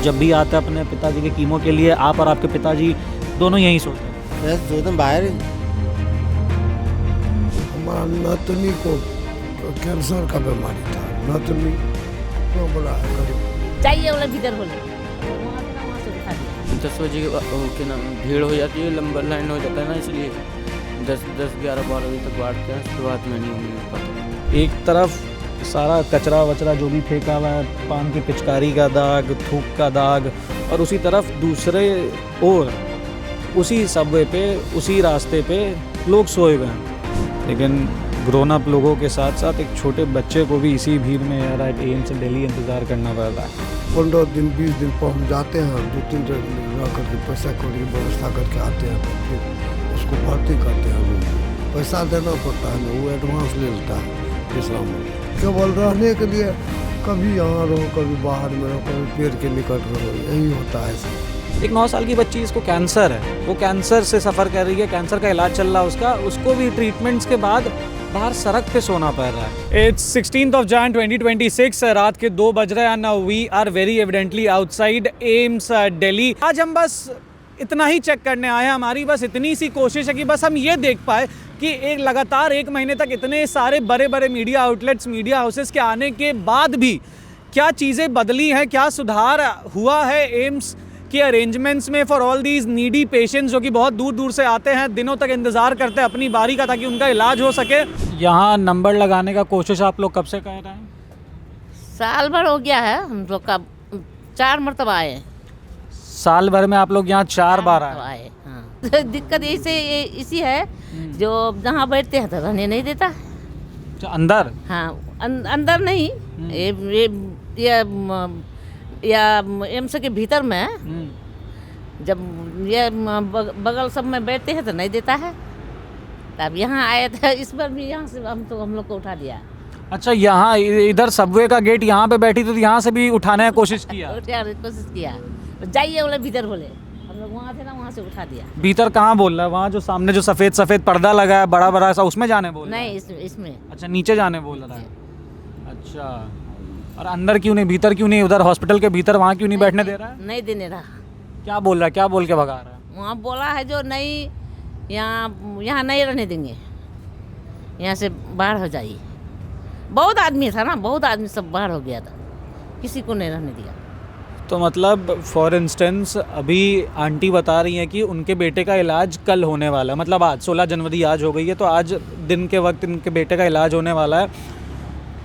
जब भी आता है अपने पिताजी के कीमो के लिए, आप और आपके पिताजी दोनों यहीं सोते हैं? बस दो दिन बाहर ही। हमारा नातनी को कैंसर का बीमारी था। नातनी क्यों बोला है करीब चाहिए वाला भीतर बोले वहाँ से उठा दिया। 10 बजे के क्या नाम भीड़ हो जाती है, लंबा लाइन हो जाता है ना, इसलिए 10, 11, 12 बजे तक बांटते हैं, उसके बाद में नहीं मिल पाता। एक तरफ सारा कचरा वचरा जो भी फेंका हुआ है, पान की पिचकारी का दाग, थूक का दाग, और उसी तरफ दूसरे ओर उसी सबवे पे, उसी रास्ते पे लोग सोए हुए हैं। लेकिन ग्रोन अप लोगों के साथ साथ एक छोटे बच्चे को भी इसी भीड़ में यार एम्स दिल्ली इंतज़ार करना पड़ रहा है। 15 दिन 20 दिन पर हम जाते हैं, 2-3 दिन रह करके पैसा कौड़ी की व्यवस्था करके आते हैं, तो फिर उसको भर्ती करते हैं। लोग पैसा देना पड़ता है ना, वो एडवांस ले लेता है इस्लाम में। केवल रहने के लिए कभी यहाँ रहो, कभी बाहर में रहो, कभी पेड़ के निकट रहो, यही होता है। एक 9 साल की बच्ची, इसको कैंसर है, वो कैंसर से सफ़र कर रही है, कैंसर का इलाज चल रहा है उसका, उसको भी ट्रीटमेंट्स के बाद बाहर सड़क पे सोना पड़ रहा है। It's 16th of Jan 2026, रात के 2 बज रहे हैं and we are very evidently outside AIIMS Delhi. आज हम बस इतना ही चेक करने आए हैं, हमारी बस इतनी सी कोशिश है कि बस हम ये देख पाए कि एक लगातार 1 महीने तक इतने सारे बड़े बड़े मीडिया आउटलेट्स, मीडिया हाउसेस के आने के बाद भी क्या चीज़ें बदली हैं, क्या सुधार हुआ है एम्स के अरेंजमेंट्स में for all these needy patients जो कि बहुत दूर दूर से आते हैं, दिनों तक इंतज़ार करते हैं अपनी बारी का ताकि उनका इलाज हो सके। यहाँ नंबर लगाने का कोशिश आप लोग कब से कर रहे हैं? साल भर हो गया है, हम लोग का 4 मरतबा आए। साल भर में आप लोग यहाँ 4 बार आए? हाँ। दिक्कत इसी है जो जहाँ बैठते हैं तो रहने नहीं देता। अंदर? हाँ, अंदर नहीं, या एम्स के भीतर में जब ये बगल सब में बैठते हैं तो नहीं देता है। तब यहाँ आए थे, इस बार भी यहाँ से हम लोग को उठा दिया। अच्छा, यहाँ इधर सबवे का गेट यहाँ पे बैठी तो यहाँ से भी उठाने की कोशिश किया? कोशिश किया, जाइए बोले भीतर, बोले हम लोग वहाँ थे ना, वहाँ से उठा दिया। भीतर कहाँ बोल रहा है? वहाँ जो सामने जो सफ़ेद पर्दा लगा है बड़ा बड़ा सा, उसमें जाने बोल रहा है? नहीं, इसमें। अच्छा, नीचे जाने बोल रहा है। अच्छा, और अंदर क्यों नहीं, भीतर क्यों नहीं, उधर हॉस्पिटल के भीतर वहाँ क्यों नहीं बैठने दे रहा है? नहीं देने रहा। क्या बोल रहा है, क्या बोल के भगा रहा है? वहाँ बोला है जो नहीं, यहाँ नहीं रहने देंगे, यहाँ से बाहर हो जाइए। बहुत आदमी था ना, बहुत आदमी सब बाहर हो गया था, किसी को नहीं रहने दिया। तो मतलब फॉर इंस्टेंस अभी आंटी बता रही हैं कि उनके बेटे का इलाज कल होने वाला है, मतलब आज 16 जनवरी आज हो गई है, तो आज दिन के वक्त इनके बेटे का इलाज होने वाला है,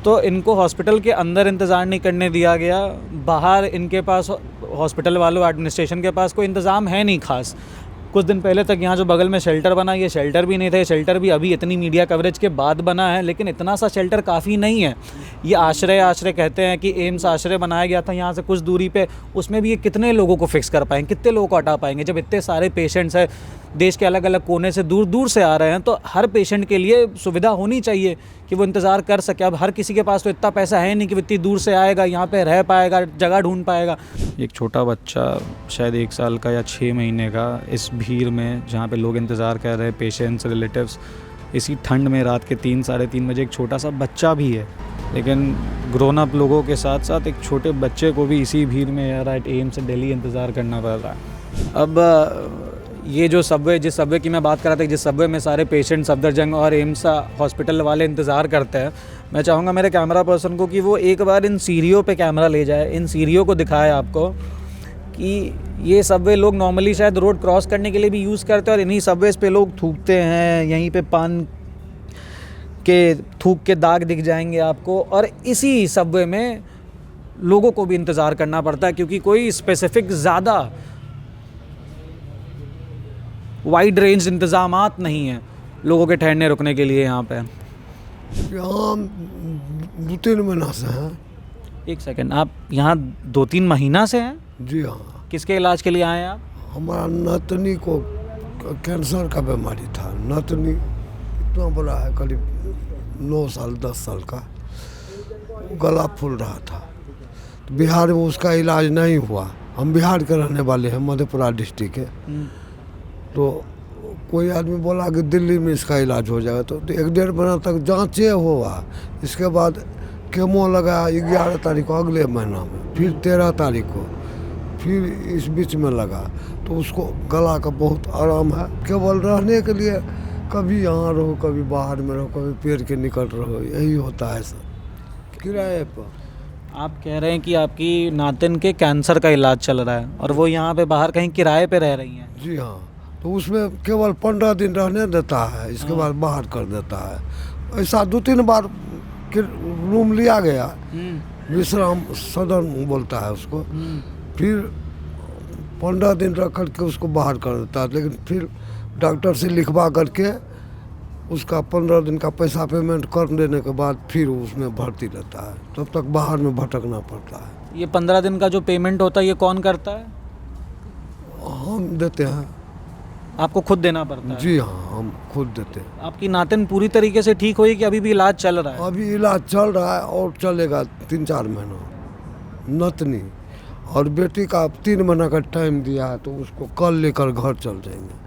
तो इनको हॉस्पिटल के अंदर इंतज़ार नहीं करने दिया गया। बाहर इनके पास हॉस्पिटल वालों, एडमिनिस्ट्रेशन के पास कोई इंतज़ाम है नहीं खास। कुछ दिन पहले तक यहाँ जो बगल में शेल्टर बना, ये शेल्टर भी नहीं था, ये शेल्टर भी अभी इतनी मीडिया कवरेज के बाद बना है, लेकिन इतना सा शेल्टर काफ़ी नहीं है। ये आश्रय कहते हैं कि एम्स आश्रय बनाया गया था यहाँ से कुछ दूरी पे, उसमें भी ये कितने लोगों को फिक्स कर पाएंगे, कितने लोगों को हटा पाएंगे? जब इतने सारे पेशेंट्स हैं, देश के अलग अलग कोने से दूर दूर से आ रहे हैं, तो हर पेशेंट के लिए सुविधा होनी चाहिए कि वो इंतज़ार कर सके। अब हर किसी के पास तो इतना पैसा है नहीं कि वो इतनी दूर से आएगा, यहाँ पे रह पाएगा, जगह ढूंढ पाएगा। एक छोटा बच्चा शायद 1 साल का या 6 महीने का, इस भीड़ में जहाँ पे लोग इंतज़ार कर रहे हैं, पेशेंट्स, रिलेटिव्स, इसी ठंड में रात के 3, साढ़े 3 बजे एक छोटा सा बच्चा भी है। लेकिन ग्रोन अप लोगों के साथ साथ एक छोटे बच्चे को भी इसी भीड़ में यार एम्स दिल्ली इंतज़ार करना पड़ रहा है। अब ये जो सबवे, जिस सबवे की मैं बात कर रहा था, जिस सबवे में सारे पेशेंट सफदरजंग और एम्स हॉस्पिटल वाले इंतज़ार करते हैं, मैं चाहूँगा मेरे कैमरा पर्सन को कि वो एक बार इन सीढ़ियों पे कैमरा ले जाए, इन सीढ़ियों को दिखाए आपको कि ये सबवे लोग नॉर्मली शायद रोड क्रॉस करने के लिए भी यूज़ करते हैं, और इन्हीं सबवेज़ पे लोग थूकते हैं। यहीं पे पान के थूक के दाग दिख जाएंगे आपको, और इसी सबवे में लोगों को भी इंतज़ार करना पड़ता है, क्योंकि कोई स्पेसिफिक ज़्यादा वाइड रेंज इंतज़ामात नहीं है लोगों के ठहरने रुकने के लिए यहाँ पे। यहाँ 2-3 महीना से हैं। 1 सेकंड, आप यहाँ 2-3 महीना से हैं? जी हाँ। किसके इलाज के लिए आए हैं आप? हमारा नातनी को कैंसर का बीमारी था। नातनी इतना बड़ा है, करीब 9 साल 10 साल का, गला फूल रहा था, तो बिहार में उसका इलाज नहीं हुआ। हम बिहार के रहने वाले हैं, मधेपुरा डिस्ट्रिक्ट के। तो कोई आदमी बोला कि दिल्ली में इसका इलाज हो जाएगा, तो 1-1.5 महीना तक जांचें हुआ। इसके बाद केमो लगाया 11 तारीख को, अगले महीना में, फिर 13 तारीख को, फिर इस बीच में लगा तो उसको गला का बहुत आराम है। केवल रहने के लिए कभी यहाँ रहो, कभी बाहर में रहो, कभी पेड़ के निकट रहो, यही होता है सर। किराए पर आप कह रहे हैं कि आपकी नातिन के कैंसर का इलाज चल रहा है और वो यहाँ पे बाहर कहीं किराए पे रह रही हैं। जी हाँ, तो उसमें केवल 15 दिन रहने देता है, इसके बाद बाहर कर देता है। ऐसा 2-3 बार रूम लिया गया, विश्राम सदन बोलता है उसको, फिर 15 दिन रख करके उसको बाहर कर देता है। लेकिन फिर डॉक्टर से लिखवा करके उसका 15 दिन का पैसा पेमेंट कर देने के बाद फिर उसमें भर्ती रहता है, तब तक बाहर में भटकना पड़ता है। ये 15 दिन का जो पेमेंट होता है ये कौन करता है? हम देते हैं। आपको खुद देना पड़ता है? जी हाँ, हम खुद देते हैं। आपकी नातिन पूरी तरीके से ठीक हुई कि अभी भी इलाज चल रहा है? अभी इलाज चल रहा है और चलेगा 3-4 महीना। नतनी और बेटी का 3 महीना का टाइम दिया है, तो उसको कल लेकर घर चल जाएंगे।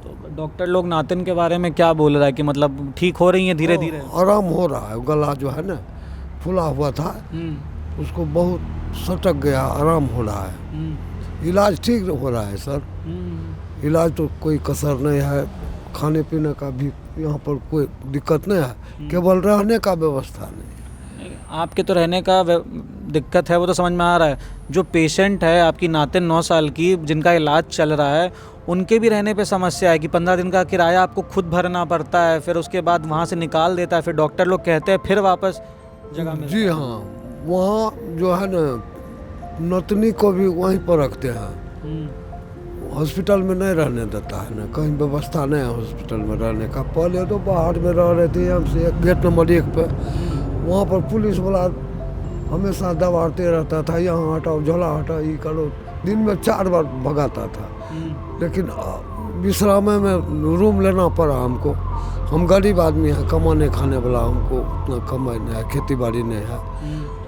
तो डॉक्टर लोग नातिन के बारे में क्या बोल रहा है कि मतलब ठीक हो रही है धीरे धीरे? आराम हो रहा है। गला जो है ना फूला हुआ था, उसको बहुत सटक गया, आराम हो रहा है। इलाज ठीक हो रहा है सर, इलाज तो कोई कसर नहीं है। खाने पीने का भी यहाँ पर कोई दिक्कत नहीं है, केवल रहने का व्यवस्था नहीं। आपके तो रहने का दिक्कत है, वो तो समझ में आ रहा है। जो पेशेंट है आपकी नातिन 9 साल की जिनका इलाज चल रहा है, उनके भी रहने पे समस्या है कि 15 दिन का किराया आपको खुद भरना पड़ता है, फिर उसके बाद वहाँ से निकाल देता है, फिर डॉक्टर लोग कहते हैं फिर वापस जगह में। जी हाँ, वहाँ जो है ना नतनी को भी वहीं पर रखते हैं। हॉस्पिटल में नहीं रहने देता है ना, कहीं व्यवस्था नहीं है हॉस्पिटल में रहने का। पहले तो बाहर में रह रहे थे हमसे गेट नंबर 1 पे, वहाँ पर पुलिस वाला हमेशा दबाते रहता था, यहाँ हटाओ, झोला हटाओ, ये करो। दिन में 4 बार भगाता था। लेकिन विश्राम में रूम लेना पड़ा हमको। हम गरीब आदमी हैं, कमाने खाने वाला, हमको उतना कमाई नहीं है, खेती बाड़ी नहीं है,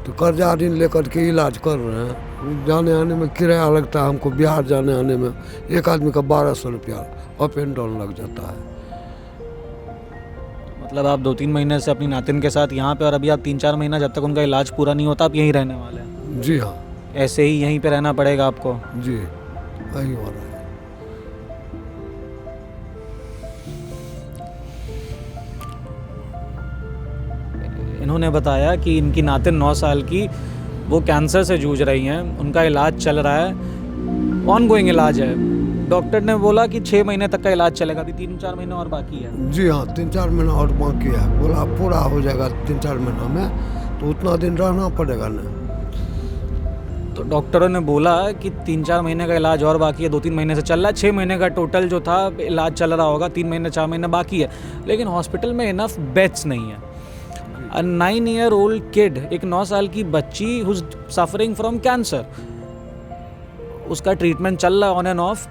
तो कर्जा ऋण लेकर के इलाज कर रहे हैं। जाने आने में किराया लगता है हमको, बिहार जाने आने में एक आदमी का 1200 रुपया अप एंड डाउन लग जाता है। मतलब आप 2-3 महीने से अपनी नातिन के साथ यहाँ पे, और अभी आप 3-4 महीना जब तक उनका इलाज पूरा नहीं होता आप यहीं रहने वाले हैं? जी हाँ, ऐसे ही यहीं पे रहना पड़ेगा आपको? जी यही हो रहा है। इन्होंने बताया कि इनकी नातिन 9 साल की, वो कैंसर से जूझ रही हैं, उनका इलाज चल रहा है, ऑनगोइंग इलाज है। डॉक्टर ने बोला कि 6 महीने तक का इलाज चलेगा, अभी 3-4 महीने और बाकी है। जी हाँ, 3-4 महीना और बाकी है। बोला पूरा हो जाएगा 3-4 महीना में, तो उतना दिन रहना पड़ेगा ना। तो डॉक्टरों ने बोला कि 3-4 महीने का इलाज और बाकी है, 2-3 महीने से चल रहा है, 6 महीने का टोटल जो था इलाज चल रहा होगा, 3 महीने 4 महीने बाकी है। लेकिन हॉस्पिटल में इनफ बेड्स नहीं है। A 9-year-old kid, एक 9 साल की बच्ची who's suffering from cancer, उसका ट्रीटमेंट चल रहा है ऑन एंड ऑफ,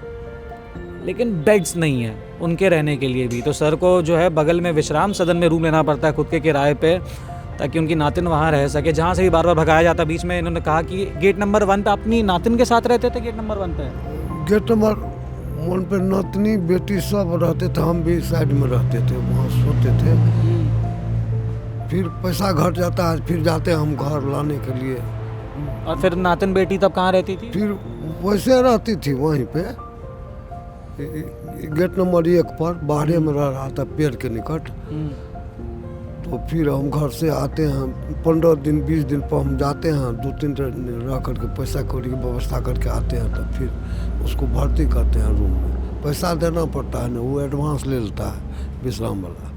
लेकिन बेड्स नहीं है उनके रहने के लिए भी। तो सर को जो है बगल में विश्राम सदन में रूम लेना पड़ता है खुद के किराए पे, ताकि उनकी नातिन वहाँ रह सके, जहाँ से भी बार बार भगाया जाता। बीच में इन्होंने कहा कि गेट नंबर 1 पे अपनी नातिन के साथ रहते थे। गेट नंबर 1 पे, गेट नंबर 1 पे नतनी बेटी सब रहते थे, हम भी साइड में रहते थे, वहाँ सोते थे। फिर पैसा घट जाता है, फिर जाते हैं हम घर लाने के लिए। और फिर नातिन बेटी तब कहाँ रहती थी? फिर वैसे रहती थी वहीं पे गेट नंबर 1 पर, बाहर में रह रहा था पेड़ के निकट। तो फिर हम घर से आते हैं, 15 दिन 20 दिन पर हम जाते हैं, 2-3 दिन रह करके पैसा कौड़ी की व्यवस्था करके आते हैं। तो फिर उसको भर्ती करते हैं रूम में, पैसा देना पड़ता है ना, वो एडवांस ले लेता है विश्राम वाला।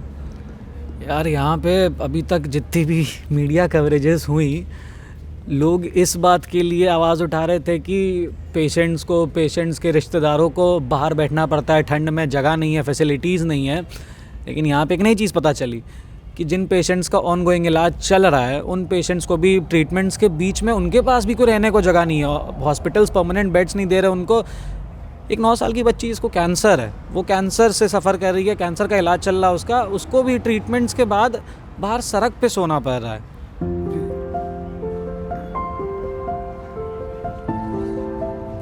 यार यहाँ पे अभी तक जितनी भी मीडिया कवरेजेस हुई, लोग इस बात के लिए आवाज़ उठा रहे थे कि पेशेंट्स को, पेशेंट्स के रिश्तेदारों को बाहर बैठना पड़ता है, ठंड में जगह नहीं है, फैसिलिटीज़ नहीं है। लेकिन यहाँ पे एक नई चीज़ पता चली कि जिन पेशेंट्स का ऑनगोइंग इलाज चल रहा है, उन पेशेंट्स को भी ट्रीटमेंट्स के बीच में उनके पास भी कोई रहने को जगह नहीं है। हॉस्पिटल्स परमानेंट बेड्स नहीं दे रहे उनको। एक 9 साल की बच्ची, इसको कैंसर है, वो कैंसर से सफ़र कर रही है, कैंसर का इलाज चल रहा है उसका, उसको भी ट्रीटमेंट्स के बाद बाहर सड़क पे सोना पड़ रहा है।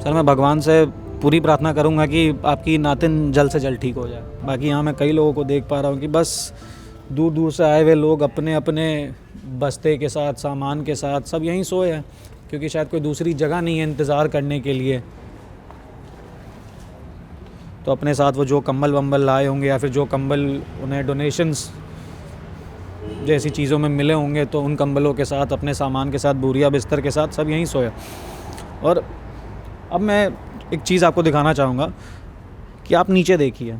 सर मैं भगवान से पूरी प्रार्थना करूंगा कि आपकी नातिन जल्द से जल्द ठीक हो जाए। बाकी यहाँ मैं कई लोगों को देख पा रहा हूँ कि बस दूर दूर से आए हुए लोग अपने अपने बस्ते के साथ, सामान के साथ सब यहीं सोए हैं। क्योंकि शायद कोई दूसरी जगह नहीं है इंतज़ार करने के लिए। तो अपने साथ वो जो कंबल वम्बल लाए होंगे या फिर जो कंबल उन्हें डोनेशंस जैसी चीज़ों में मिले होंगे, तो उन कंबलों के साथ, अपने सामान के साथ, बोरिया बिस्तर के साथ सब यहीं सोए। और अब मैं एक चीज़ आपको दिखाना चाहूँगा कि आप नीचे देखिए,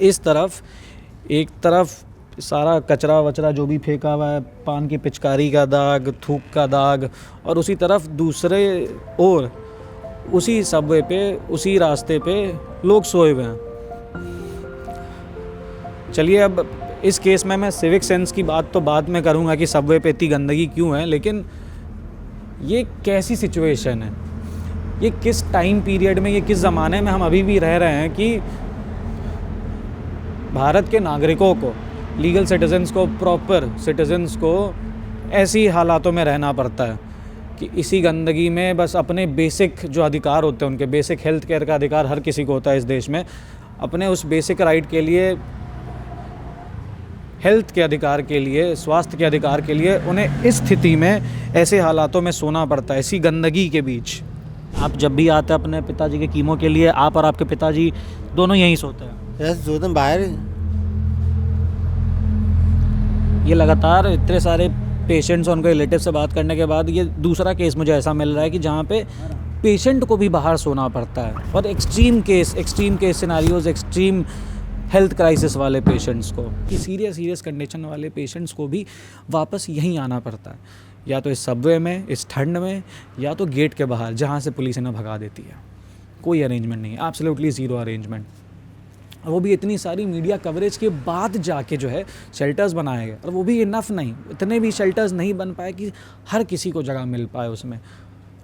इस तरफ एक तरफ सारा कचरा वचरा जो भी फेंका हुआ है, पान की पिचकारी का दाग, थूक का दाग, और उसी तरफ दूसरे ओर उसी सबवे पे, उसी रास्ते पे लोग सोए हुए हैं। चलिए, अब इस केस में मैं सिविक सेंस की बात तो बाद में करूँगा कि सबवे पे इतनी गंदगी क्यों है, लेकिन ये कैसी सिचुएशन है, ये किस टाइम पीरियड में, ये किस ज़माने में हम अभी भी रह रहे हैं कि भारत के नागरिकों को, लीगल सिटीजन्स को, प्रॉपर सिटीजन्स को ऐसी हालातों में रहना पड़ता है कि इसी गंदगी में बस अपने बेसिक जो अधिकार होते हैं, उनके बेसिक हेल्थ केयर का अधिकार हर किसी को होता है इस देश में, अपने उस बेसिक राइट के लिए, हेल्थ के अधिकार के लिए, स्वास्थ्य के अधिकार के लिए उन्हें इस स्थिति में, ऐसे हालातों में सोना पड़ता है, इसी गंदगी के बीच। आप जब भी आते हैं अपने पिताजी के कीमो के लिए, आप और आपके पिताजी दोनों यहीं सोते हैं? यस, दो दिन बाहर। ये लगातार इतने सारे पेशेंट्स और उनके रिलेटिव से बात करने के बाद ये दूसरा केस मुझे ऐसा मिल रहा है कि जहाँ पे पेशेंट को भी बाहर सोना पड़ता है, और extreme case scenarios, extreme health crisis वाले पेशेंट्स को, कि सीरियस कंडीशन वाले पेशेंट्स को भी वापस यहीं आना पड़ता है, या तो इस सबवे में, इस ठंड में, या तो गेट के बाहर जहाँ से पुलिस इन्हें भगा देती है। कोई अरेंजमेंट नहीं है, एब्सोल्युटली ज़ीरो अरेंजमेंट। वो भी इतनी सारी मीडिया कवरेज के बाद जाके जो है शेल्टर्स बनाए गए, और वो भी इनफ नहीं, इतने भी शेल्टर्स नहीं बन पाए कि हर किसी को जगह मिल पाए उसमें।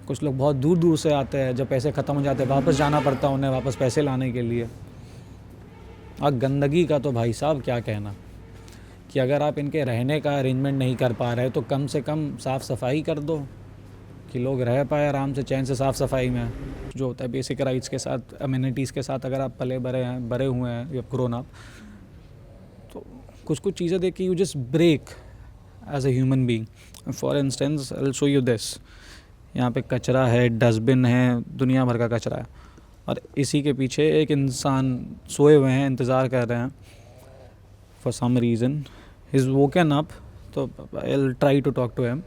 कुछ लोग बहुत दूर दूर से आते हैं, जब पैसे ख़त्म हो जाते हैं वापस जाना पड़ता है उन्हें, वापस पैसे लाने के लिए। और गंदगी का तो भाई साहब क्या कहना, कि अगर आप इनके रहने का अरेंजमेंट नहीं कर पा रहे तो कम से कम साफ़ सफाई कर दो, कि लोग रह पाए आराम से, चैन से, साफ़ सफाई में। जो होता है बेसिक राइट्स के साथ, अम्यूनिटीज़ के साथ अगर आप पले बड़े हुए हैं, या ग्रोन अप, तो कुछ चीज़ें देख के you just break as a human being. For instance, I will show you this. यहाँ पे कचरा है, डस्टबिन है, दुनिया भर का कचरा है, और इसी के पीछे एक इंसान सोए हुए हैं, इंतज़ार कर रहे हैं for some reason. He is woken up, तो I will try to talk to him.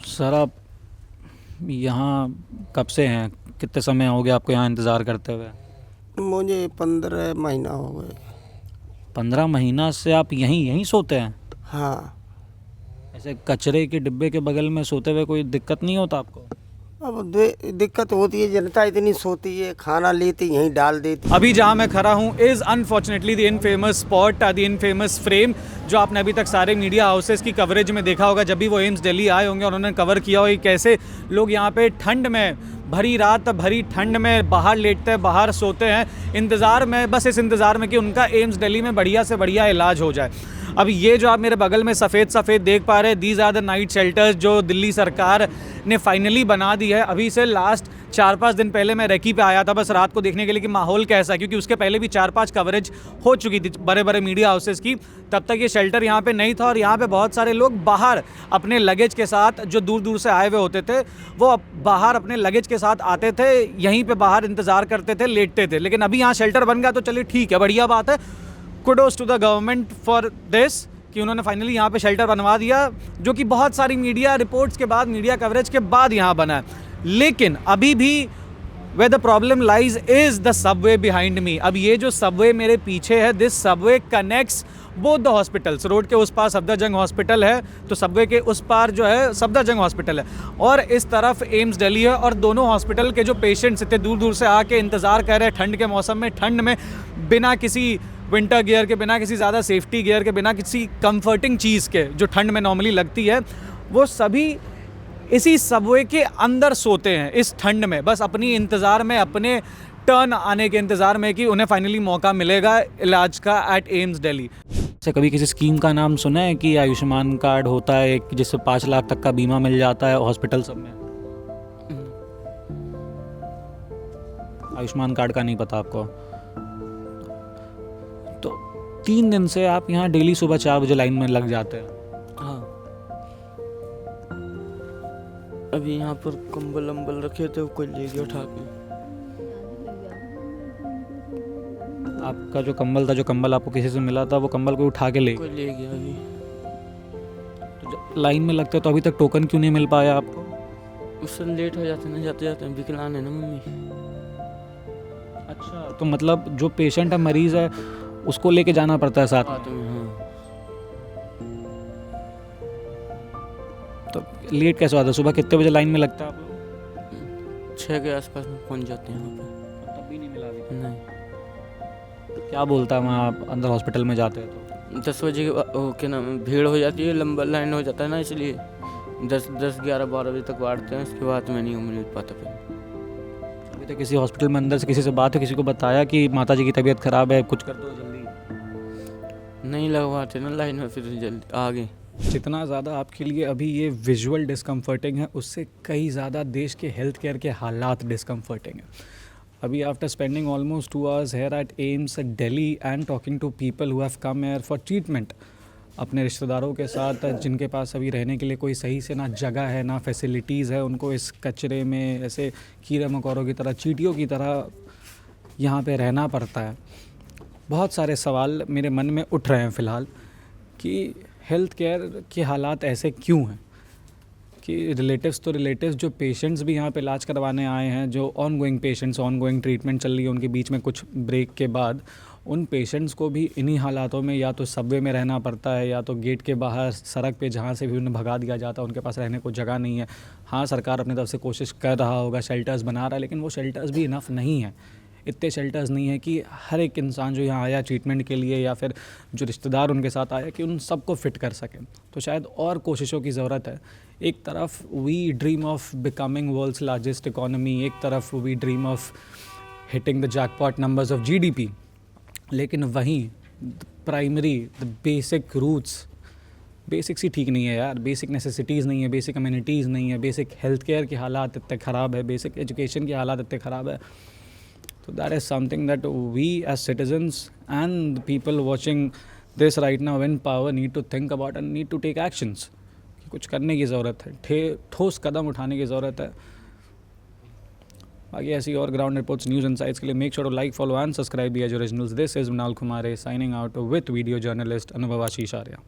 Sir, आप यहाँ कब से हैं? कितने समय हो गया आपको यहाँ इंतज़ार करते हुए? मुझे 15 महीना हो गए। 15 महीना से आप यहीं सोते हैं? हाँ। ऐसे कचरे के डिब्बे के बगल में सोते हुए कोई दिक्कत नहीं होता आपको? अब दिक्कत होती है, जनता इतनी सोती है, खाना लेती यहीं डाल देती। अभी जहाँ मैं खड़ा हूँ is unfortunately the infamous spot, the infamous frame, जो आपने अभी तक सारे मीडिया हाउसेस की कवरेज में देखा होगा। जब भी वो एम्स दिल्ली आए होंगे और उन्होंने कवर किया होगा कैसे लोग यहाँ पे ठंड में, भरी रात भरी ठंड में बाहर लेटते हैं, बाहर सोते हैं, इंतज़ार में, बस इस इंतज़ार में कि उनका एम्स दिल्ली में बढ़िया से बढ़िया इलाज हो जाए। अब ये जो आप मेरे बगल में सफ़ेद देख पा रहे हैं, these are the night shelters जो दिल्ली सरकार ने फाइनली बना दी है। अभी से लास्ट 4-5 दिन पहले मैं रेकी पे आया था बस रात को देखने के लिए कि माहौल कैसा है, क्योंकि उसके पहले भी 4-5 कवरेज हो चुकी थी बड़े मीडिया हाउसेस की। तब तक ये शेल्टर यहाँ पे नहीं था, और यहाँ पे बहुत सारे लोग बाहर अपने लगेज के साथ, जो दूर से आए हुए होते थे, वो बाहर अपने लगेज के साथ आते थे, यहीं पे बाहर इंतज़ार करते थे, लेटते थे। लेकिन अभी यहाँ शेल्टर बन गया तो चलिए ठीक है, बढ़िया बात है। Kudos to the government for this कि उन्होंने फाइनली यहाँ पे शेल्टर बनवा दिया, जो कि बहुत सारी मीडिया रिपोर्ट्स के बाद, मीडिया कवरेज के बाद यहाँ बना है। लेकिन अभी भी where the problem lies is the subway behind me। अब ये जो सबवे मेरे पीछे है, this Subway connects both the hospitals. Road के उस पार सफदरजंग हॉस्पिटल है, तो सबवे के उस पार जो है सफदरजंग हॉस्पिटल है, और इस तरफ एम्स दिल्ली है। और दोनों हॉस्पिटल के जो पेशेंट्स इतने दूर से आके इंतज़ार कर रहे हैं ठंड के मौसम में, ठंड में बिना किसी विंटर गियर के, बिना किसी ज़्यादा सेफ्टी गियर के, बिना किसी कंफर्टिंग चीज़ के जो ठंड में नॉर्मली लगती है, वो सभी इसी सबवे के अंदर सोते हैं इस ठंड में, बस अपनी इंतज़ार में, अपने टर्न आने के इंतज़ार में कि उन्हें फाइनली मौका मिलेगा इलाज का एट एम्स दिल्ली। से कभी किसी स्कीम का नाम सुना है कि आयुष्मान कार्ड होता है जिससे 5 लाख तक का बीमा मिल जाता है हॉस्पिटल सब में? आयुष्मान कार्ड का नहीं पता आपको? तो 3 दिन से आप यहाँ डेली सुबह 4 बजे लाइन में लग जाते हैं। हाँ, अभी यहाँ पर कंबल अम्बल रखे थे, वो कोई ले गया उठा के। आपका जो कंबल था, जो कंबल आपको किसी से मिला था, वो कंबल को उठा के ले कोई ले गया अभी। तो जब लाइन में लगते तो अभी तक टोकन क्यों नहीं मिल पाया आपको? उससे लेट हो जाते ना, जाते जाते विकलांग है ना मम्मी। अच्छा, तो मतलब जो पेशेंट है, मरीज़ है, उसको लेके जाना पड़ता है साथ में। साथ में, हाँ। तो लेट कैसे होता है? सुबह कितने बजे लाइन में लगता है आप लोग? 6 के आसपास में पहुँच जाते हैं वहाँ पे। तब भी नहीं मिला अभी? नहीं, तो क्या बोलता है वहाँ आप अंदर हॉस्पिटल में जाते हैं तो? 10 बजे के क्या नाम, भीड़ हो जाती है, लंबा लाइन हो जाता है ना, इसलिए 10, 11, 12 बजे तक बांटते हैं। उसके बाद में नहीं मिल पाता फिर। अभी तक किसी हॉस्पिटल में अंदर से किसी से बात है, किसी को बताया कि माता जी की तबीयत ख़राब है, कुछ कर दो जल्दी? नहीं लगवाते ना लाइन में, फिर जल्दी आगे। जितना ज़्यादा आपके लिए अभी ये विजुअल डिस्कम्फर्टिंग है, उससे कई ज़्यादा देश के हेल्थ केयर के हालात डिस्कम्फर्टिंग है। अभी after spending almost 2 hours here at AIIMS Delhi and talking to people who have come here for treatment, अपने रिश्तेदारों के साथ जिनके पास अभी रहने के लिए कोई सही से ना जगह है, ना फैसिलिटीज़ है, उनको इस कचरे में ऐसे कीड़े मकोड़ों की तरह, चींटियों की तरह यहाँ पे रहना पड़ता है। बहुत सारे सवाल मेरे मन में उठ रहे हैं फ़िलहाल कि हेल्थ केयर के हालात ऐसे क्यों हैं, कि रिलेटिव्स तो रिलेटिव्स, जो पेशेंट्स भी यहाँ पे इलाज करवाने आए हैं, जो ऑनगोइंग पेशेंट्स, ऑनगोइंग ट्रीटमेंट चल रही है उनके बीच में कुछ ब्रेक के बाद, उन पेशेंट्स को भी इन्हीं हालातों में या तो सबवे में रहना पड़ता है, या तो गेट के बाहर सड़क पे जहाँ से भी उन्हें भगा दिया जाता है, उनके पास रहने को जगह नहीं है। हाँ, सरकार अपनी तरफ से कोशिश कर रहा होगा, शेल्टर्स बना रहा है, लेकिन वो शेल्टर्स भी इनफ नहीं है। इतने शेल्टर्स नहीं है कि हर एक इंसान जो यहाँ आया ट्रीटमेंट के लिए, या फिर जो रिश्तेदार उनके साथ आया, कि उन सबको फिट कर सकें। तो शायद और कोशिशों की ज़रूरत है। एक तरफ we dream of becoming world's largest economy, एक तरफ we dream of hitting the jackpot numbers of GDP, लेकिन वहीं primary the basic roots, basics ही ठीक नहीं है यार। बेसिक नेसेसिटीज़ नहीं है, बेसिक अम्यूनिटीज़ नहीं है, बेसिक हेल्थ केयर के हालात इतने ख़राब है, बेसिक एजुकेशन के हालात इतने ख़राब है। So that is something that we as citizens and the people watching this right now in power need to think about and need to take actions. कि कुछ करने की ज़रूरत है, ठोस कदम उठाने की ज़रूरत है। बाकी ऐसी और ग्राउंड रिपोर्ट्स, न्यूज़ इनसाइट्स के लिए make sure to like, follow and subscribe the edge originals. This is Mrinal Kumar signing out with video journalist Anubhav Ashish Arya.